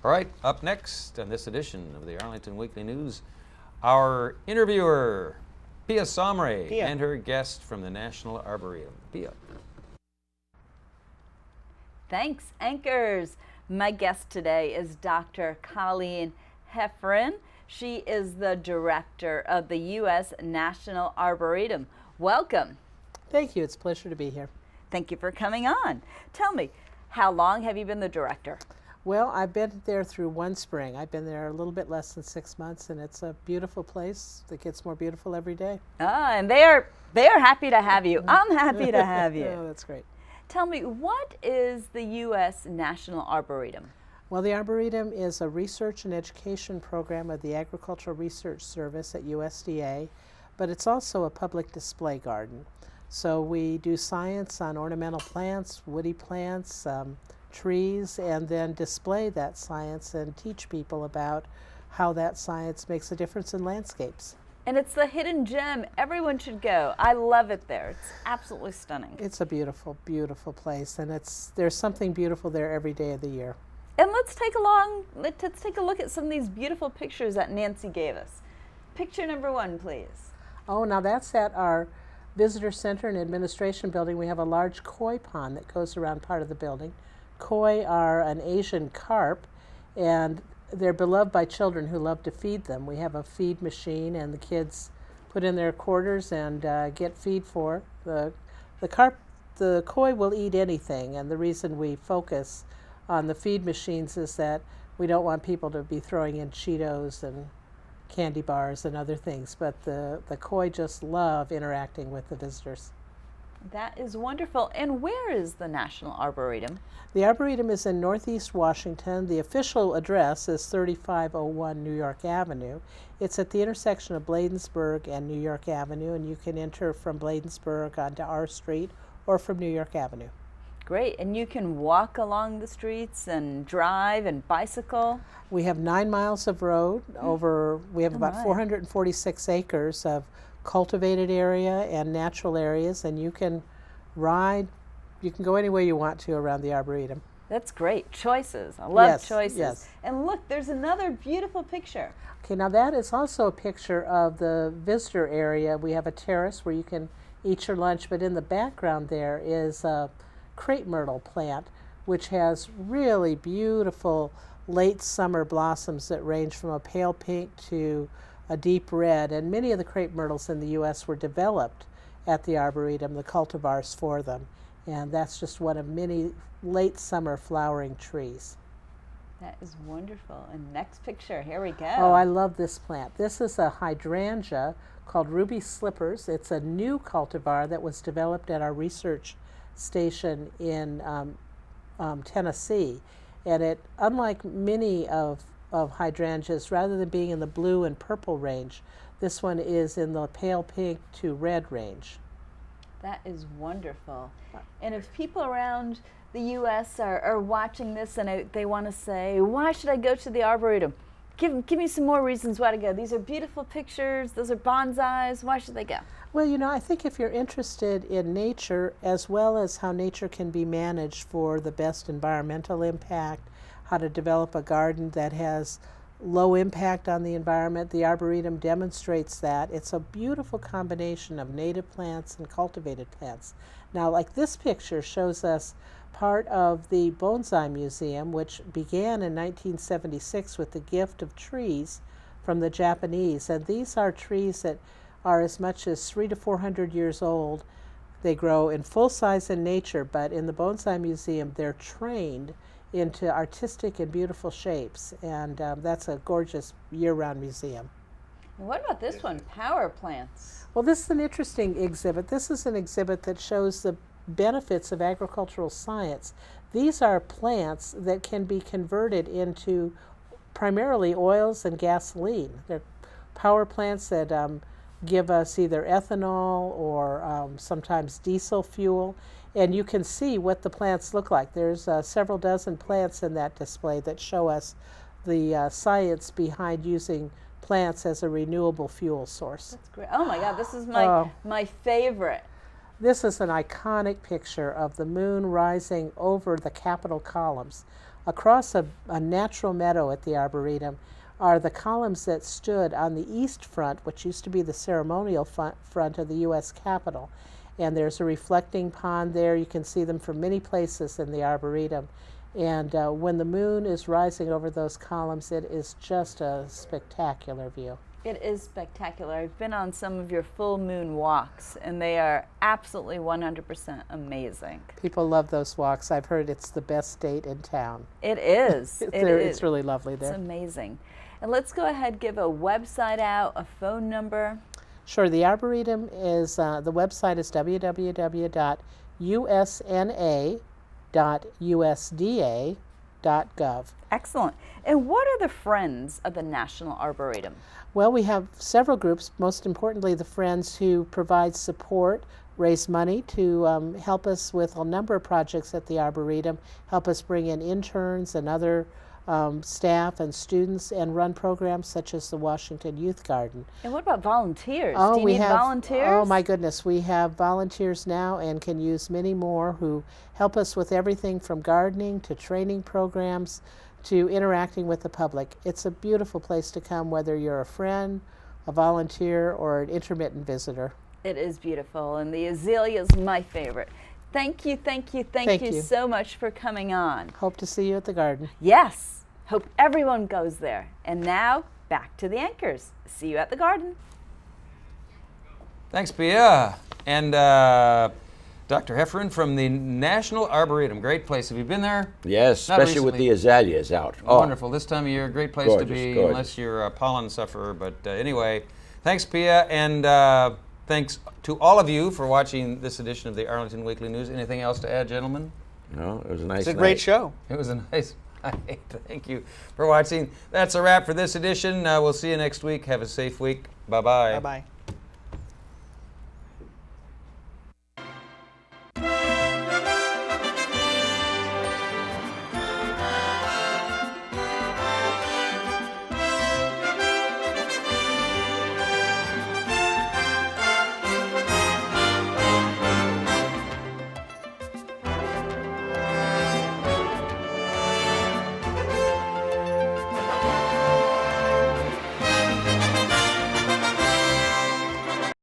All right, up next on this edition of the Arlington Weekly News, our interviewer, Pia Somre, and her guest from the National Arboretum. Pia. Thanks, anchors. My guest today is Dr. Colleen Heffernan. She is the director of the U.S. National Arboretum. Welcome. Thank you. It's a pleasure to be here. Thank you for coming on. Tell me, how long have you been the director? Well, I've been there through one spring. I've been there a little bit less than 6 months, and it's a beautiful place that gets more beautiful every day. Ah, and they are happy to have you. I'm happy to have you. Oh, that's great. Tell me, what is the U.S. National Arboretum? Well, the Arboretum is a research and education program of the Agricultural Research Service at USDA, but it's also a public display garden. So we do science on ornamental plants, woody plants, trees, and then display that science and teach people about how that science makes a difference in landscapes. And it's the hidden gem. Everyone should go. I love it there. It's absolutely stunning. It's a beautiful, beautiful place, and there's something beautiful there every day of the year. And let's take a look at some of these beautiful pictures that Nancy gave us. Picture number 1, please. Oh, now that's at our Visitor Center and Administration building. We have a large koi pond that goes around part of the building. Koi are an Asian carp, and they're beloved by children who love to feed them. We have a feed machine, and the kids put in their quarters and get feed for. The koi will eat anything, and the reason we focus on the feed machines is that we don't want people to be throwing in Cheetos and candy bars and other things, but the koi just love interacting with the visitors. That is wonderful. And where is the National Arboretum? The Arboretum is in Northeast Washington. The official address is 3501 New York Avenue. It's at the intersection of Bladensburg and New York Avenue, and you can enter from Bladensburg onto our street or from New York Avenue. Great. And you can walk along the streets and drive and bicycle? We have 9 miles of road. We have about 446 acres of cultivated area and natural areas, and you can go anywhere you want to around the Arboretum. That's great. Choices. I love choices. Yes. And look, there's another beautiful picture. Okay, now that is also a picture of the visitor area. We have a terrace where you can eat your lunch, but in the background there is a crepe myrtle plant, which has really beautiful late summer blossoms that range from a pale pink to a deep red, and many of the crepe myrtles in the U.S. were developed at the Arboretum, the cultivars for them, and that's just one of many late summer flowering trees. That is wonderful. And next picture, here we go. Oh, I love this plant. This is a hydrangea called Ruby Slippers. It's a new cultivar that was developed at our research station in Tennessee, and it, unlike many of hydrangeas, rather than being in the blue and purple range, this one is in the pale pink to red range. That is wonderful. And if people around the U.S. are watching this and they want to say, why should I go to the Arboretum? Give me some more reasons why to go. These are beautiful pictures. Those are bonsais. Why should they go? Well, you know, I think if you're interested in nature as well as how nature can be managed for the best environmental impact, how to develop a garden that has low impact on the environment, the Arboretum demonstrates that. It's a beautiful combination of native plants and cultivated plants. Now, like this picture shows us part of the Bonsai Museum, which began in 1976 with the gift of trees from the Japanese. And these are trees that are as much as 300 to 400 years old. They grow in full size in nature, but in the Bonsai Museum, they're trained into artistic and beautiful shapes, and that's a gorgeous year-round museum. And what about this one, power plants? Well, this is an interesting exhibit. This is an exhibit that shows the benefits of agricultural science. These are plants that can be converted into primarily oils and gasoline. They're power plants that give us either ethanol or sometimes diesel fuel. And you can see what the plants look like. There's several dozen plants in that display that show us the science behind using plants as a renewable fuel source. That's great. Oh my God, this is my favorite. This is an iconic picture of the moon rising over the Capitol columns. across a natural meadow at the Arboretum are the columns that stood on the east front, which used to be the ceremonial front of the U.S. Capitol. And there's a reflecting pond there. You can see them from many places in the Arboretum. And when the moon is rising over those columns, it is just a spectacular view. It is spectacular. I've been on some of your full moon walks, and they are absolutely 100% amazing. People love those walks. I've heard it's the best date in town. It is. It's really lovely there. It's amazing. And let's go ahead and give a website out, a phone number. Sure. The Arboretum is, the website is www.usna.usda.gov. Excellent. And what are the Friends of the National Arboretum? Well, we have several groups, most importantly the Friends, who provide support, raise money to help us with a number of projects at the Arboretum, help us bring in interns and other staff and students, and run programs such as the Washington Youth Garden. And what about volunteers? Oh, Do you need volunteers? Oh my goodness, we have volunteers now and can use many more who help us with everything from gardening to training programs to interacting with the public. It's a beautiful place to come, whether you're a friend, a volunteer, or an intermittent visitor. It is beautiful, and the azalea is my favorite. Thank you so much for coming on. Hope to see you at the garden. Yes, hope everyone goes there. And now, back to the anchors. See you at the garden. Thanks, Pia. And Dr. Heffernan from the National Arboretum. Great place. Have you been there? Yes, Not especially with recently. the azaleas out. Wonderful. This time of year, great place to be, Gorgeous. unless you're a pollen sufferer. But anyway, thanks, Pia, and thanks to all of you for watching this edition of the Arlington Weekly News. Anything else to add, gentlemen? No, it was a nice It's a great night. show. It was a nice night. Thank you for watching. That's a wrap for this edition. We'll see you next week. Have a safe week. Bye-bye. Bye-bye.